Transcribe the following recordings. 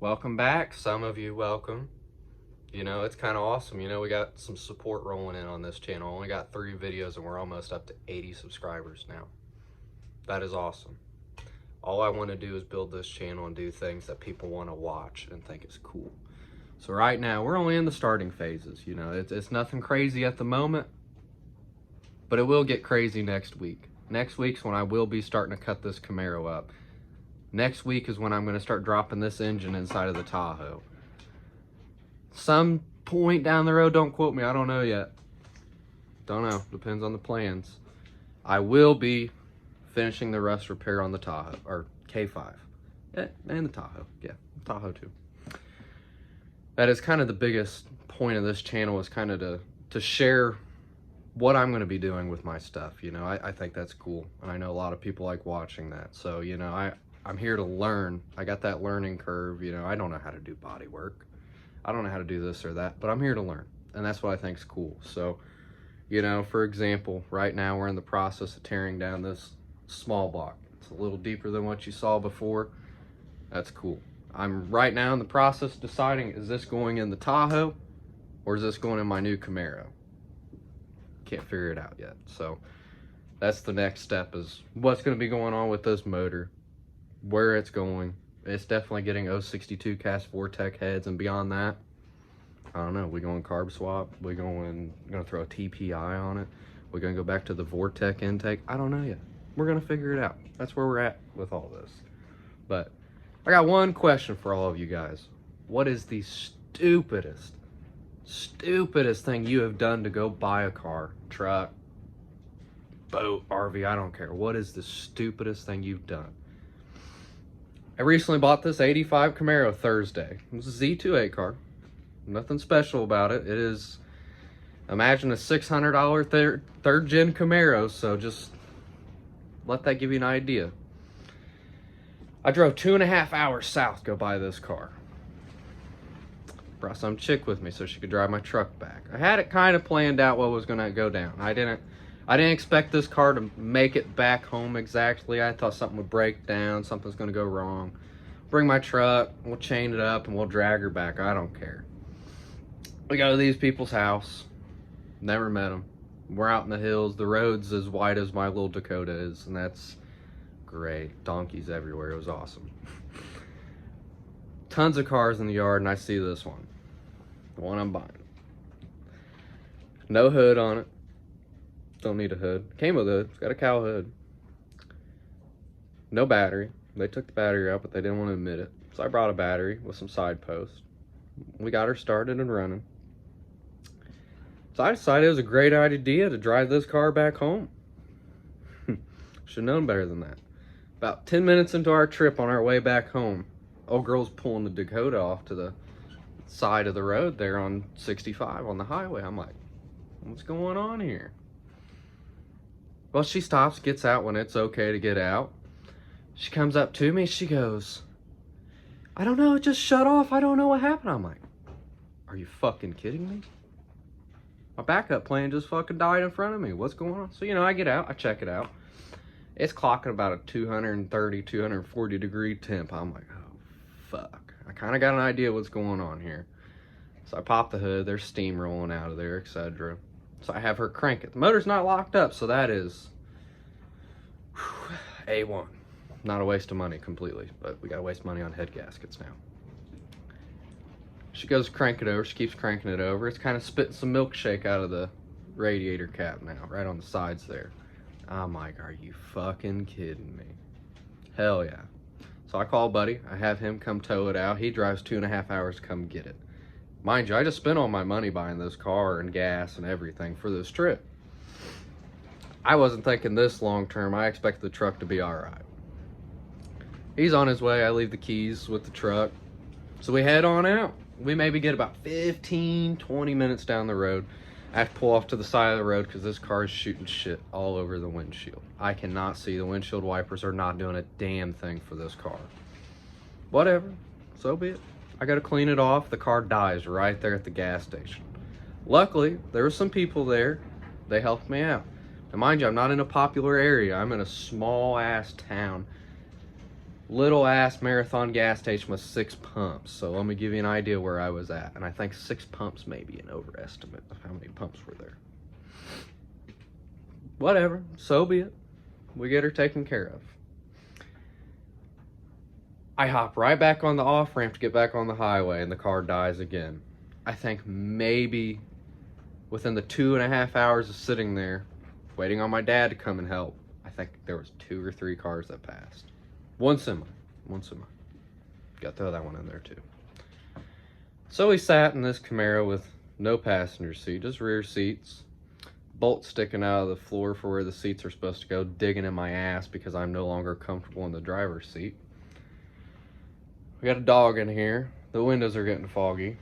Welcome back. Some of you welcome. It's kind of awesome. We got some support rolling in on this channel. Only got 3 videos and we're almost up to 80 subscribers now. That is awesome. All I want to do is build this channel and do things that people want to watch and think is cool. So right now, we're only in the starting phases. It's nothing crazy at the moment, but it will get crazy next week. Next week's when I will be starting to cut this Camaro up. Next week is when I'm going to start dropping this engine inside of the Tahoe. Some point down the road, don't quote me, I don't know yet. Don't know, depends on the plans. I will be finishing the rust repair on the Tahoe, or K5. Yeah, and the Tahoe, yeah, Tahoe too. That is kind of the biggest point of this channel, is kind of to share what I'm going to be doing with my stuff. I think that's cool, and I know a lot of people like watching that. So, I'm here to learn. I got that learning curve. I don't know how to do body work. I don't know how to do this or that, but I'm here to learn, and that's what I think is cool. So, for example, right now we're in the process of tearing down this small block. It's a little deeper than what you saw before. That's cool. I'm right now in the process of deciding, is this going in the Tahoe or is this going in my new Camaro? Can't figure it out yet. So that's the next step, is what's going to be going on with this motor, where it's going. It's definitely getting 062 cast Vortec heads, and beyond that, I don't know. We going carb swap? We going to throw a TPI on it? We're going to go back to the Vortec intake? I don't know yet. We're going to figure it out. That's where we're at with all this. But I got one question for all of you guys. What is the stupidest thing you have done to go buy a car, truck, boat, RV? I don't care. What is the stupidest thing you've done? I recently bought this 85 Camaro Thursday. It was a Z28 car. Nothing special about it. It is, imagine a $600 third gen Camaro, so just let that give you an idea. I drove 2.5 hours south to go buy this car. Brought some chick with me so she could drive my truck back. I had it kind of planned out what was going to go down. I didn't expect this car to make it back home exactly. I thought something would break down, something's going to go wrong. Bring my truck, we'll chain it up, and we'll drag her back. I don't care. We go to these people's house. Never met them. We're out in the hills. The road's as wide as my little Dakota is, and that's great. Donkeys everywhere. It was awesome. Tons of cars in the yard, and I see this one. The one I'm buying. No hood on it. Don't need a hood. Came with a hood. It's got a cow hood. No battery. They took the battery out, but they didn't want to admit it. So I brought a battery with some side posts. We got her started and running. So I decided it was a great idea to drive this car back home. Should have known better than that. About 10 minutes into our trip on our way back home, old girl's pulling the Dakota off to the side of the road there on 65 on the highway. I'm like, what's going on here? Well, she stops, gets out when it's okay to get out. She comes up to me, she goes, I don't know, it just shut off. I don't know what happened. I'm like, are you fucking kidding me? My backup plan just fucking died in front of me. What's going on? So, I get out, I check it out. It's clocking about a 230, 240 degree temp. I'm like, oh, fuck. I kind of got an idea what's going on here. So I pop the hood, there's steam rolling out of there, etc. So I have her crank it. The motor's not locked up, so that is A1. Not a waste of money completely, but we gotta waste money on head gaskets now. She goes to crank it over. She keeps cranking it over. It's kind of spitting some milkshake out of the radiator cap now, right on the sides there. I'm like, are you fucking kidding me? Hell yeah. So I call Buddy. I have him come tow it out. He drives 2.5 hours to come get it. Mind you, I just spent all my money buying this car and gas and everything for this trip. I wasn't thinking this long term. I expected the truck to be all right. He's on his way. I leave the keys with the truck. So we head on out. We maybe get about 15, 20 minutes down the road. I have to pull off to the side of the road because this car is shooting shit all over the windshield. I cannot see. The windshield wipers are not doing a damn thing for this car. Whatever. So be it. I got to clean it off. The car dies right there at the gas station. Luckily, there were some people there. They helped me out. Now, mind you, I'm not in a popular area. I'm in a small-ass town. little ass Marathon gas station with 6 pumps. So let me give you an idea where I was at. And I think 6 pumps may be an overestimate of how many pumps were there. Whatever, so be it. We get her taken care of. I hop right back on the off ramp to get back on the highway, and the car dies again. I think maybe within the 2.5 hours of sitting there, waiting on my dad to come and help, I think there was 2 or 3 cars that passed. One semi. Got to throw that one in there too. So we sat in this Camaro with no passenger seat, just rear seats. Bolt sticking out of the floor for where the seats are supposed to go, digging in my ass because I'm no longer comfortable in the driver's seat. We got a dog in here. The windows are getting foggy.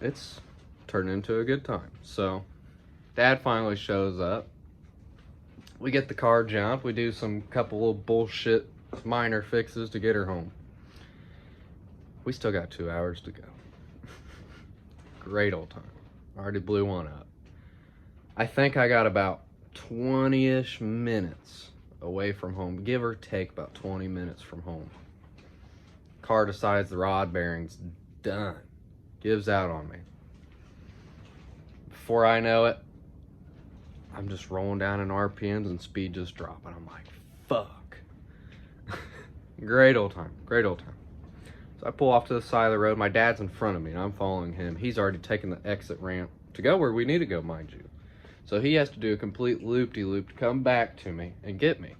It's turned into a good time. So Dad finally shows up. We get the car jumped. We do some couple little bullshit minor fixes to get her home. We still got 2 hours to go. Great old time. Already blew one up. I think I got about 20-ish minutes away from home. Give or take about 20 minutes from home. Car decides the rod bearing's done. Gives out on me. Before I know it, I'm just rolling down in RPMs and speed just dropping. I'm like, fuck. Great old time. So I pull off to the side of the road. My dad's in front of me and I'm following him. He's already taken the exit ramp to go where we need to go, mind you. So he has to do a complete loop-de-loop to come back to me and get me.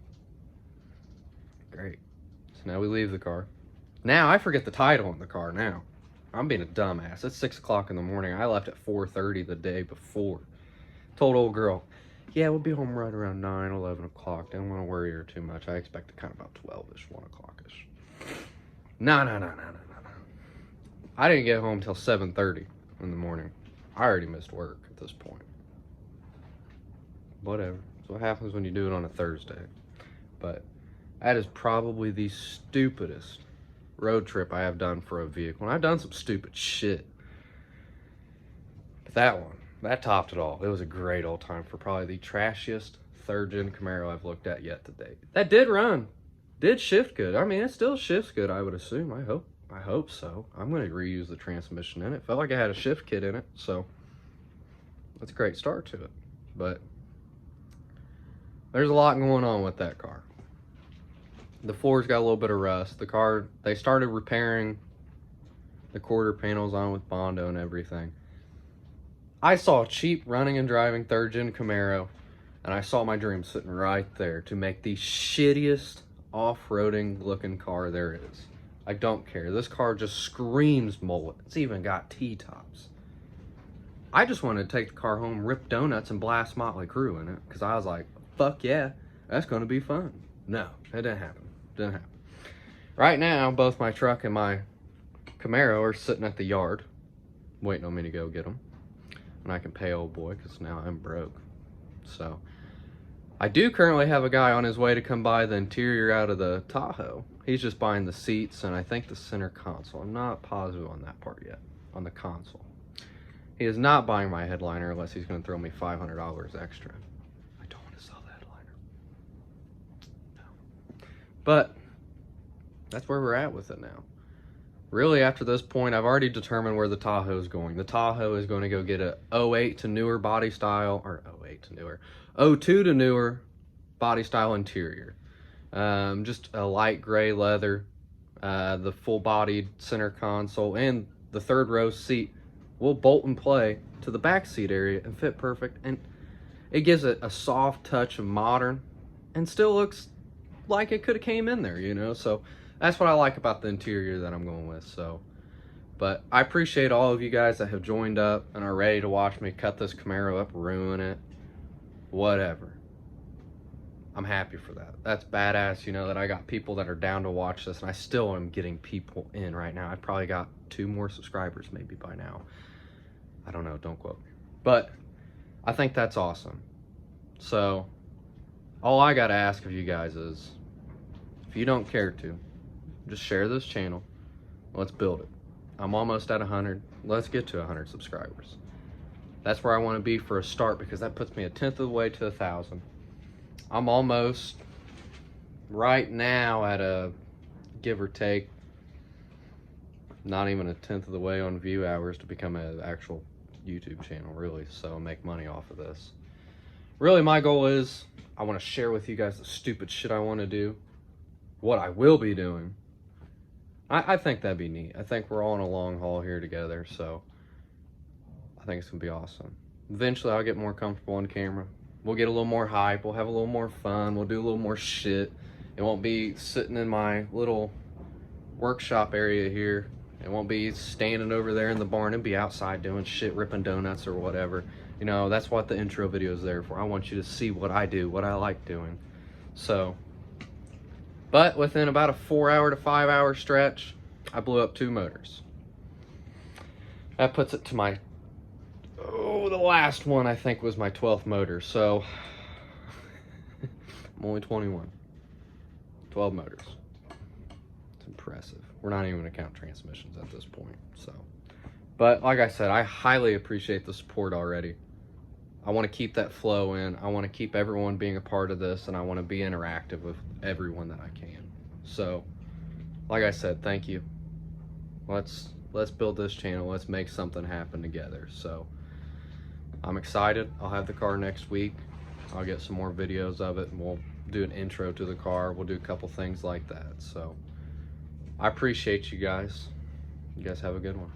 Great. So now we leave the car. Now I forget the title in the car now. I'm being a dumbass. It's 6 o'clock in the morning. I left at 4:30 the day before. Told old girl, yeah, we'll be home right around 9, 11 o'clock. Don't want to worry her too much. I expect it kind of about 12-ish, 1 o'clock-ish. No. I didn't get home till 7:30 in the morning. I already missed work at this point. Whatever. That's what happens when you do it on a Thursday. But that is probably the stupidest road trip I have done for a vehicle. And I've done some stupid shit. But that topped it all. It was a great old time for probably the trashiest 3rd gen Camaro I've looked at yet to date. That did run. Did shift good. I mean, it still shifts good, I would assume. I hope so. I'm going to reuse the transmission in it. Felt like I had a shift kit in it, so that's a great start to it. But there's a lot going on with that car. The floor's got a little bit of rust. The car, they started repairing the quarter panels on with Bondo and everything. I saw a cheap running and driving 3rd gen Camaro, and I saw my dream sitting right there to make the shittiest off-roading looking car there is. I don't care. This car just screams mullet. It's even got T-tops. I just wanted to take the car home, rip donuts, and blast Motley Crue in it, because I was like, fuck yeah, that's going to be fun. No, it didn't happen. Right now, both my truck and my Camaro are sitting at the yard, waiting on me to go get them. And I can pay old boy, because now I'm broke. So I do currently have a guy on his way to come buy the interior out of the Tahoe. He's just buying the seats and I think the center console. I'm not positive on that part yet, on the console. He is not buying my headliner unless he's going to throw me $500 extra. I don't want to sell the headliner. No. But that's where we're at with it now. Really, after this point, I've already determined where the Tahoe is going. The Tahoe is going to go get a 08 to newer body style, or 08 to newer, 02 to newer body style interior. Just a light gray leather, the full-bodied center console, and the 3rd row seat will bolt and play to the back seat area and fit perfect. And it gives it a soft touch of modern, and still looks like it could have came in there, you know. So that's what I like about the interior that I'm going with. So, but I appreciate all of you guys that have joined up and are ready to watch me cut this Camaro up, ruin it, whatever. I'm happy for that. That's badass, you know, that I got people that are down to watch this, and I still am getting people in right now. I probably got 2 more subscribers maybe by now. I don't know, don't quote me. But I think that's awesome. So all I gotta ask of you guys is, if you don't care to, just share this channel. Let's build it. I'm almost at 100. Let's get to 100 subscribers. That's where I want to be for a start, because that puts me 1/10 of the way to 1,000. I'm almost right now at a give or take, not even a tenth of the way on view hours to become an actual YouTube channel, really, so make money off of this. Really, my goal is I want to share with you guys the stupid shit I want to do, what I will be doing. I think that'd be neat. I think we're all on a long haul here together, so I think it's gonna be awesome. Eventually, I'll get more comfortable on camera. We'll get a little more hype. We'll have a little more fun. We'll do a little more shit. It won't be sitting in my little workshop area here. It won't be standing over there in the barn. It'll be outside doing shit, ripping donuts or whatever. You know, that's what the intro video is there for. I want you to see what I do, what I like doing. So, but within about a 4 hour to 5 hour stretch, I blew up 2 motors. That puts it to my, the last one I think was my 12th motor. So, I'm only 21. 12 motors. It's impressive. We're not even going to count transmissions at this point. So, but like I said, I highly appreciate the support already. I want to keep that flow in. I want to keep everyone being a part of this, and I want to be interactive with everyone that I can. So, like I said, thank you. Let's build this channel. Let's make something happen together. So, I'm excited. I'll have the car next week. I'll get some more videos of it, and we'll do an intro to the car. We'll do a couple things like that. So, I appreciate you guys. You guys have a good one.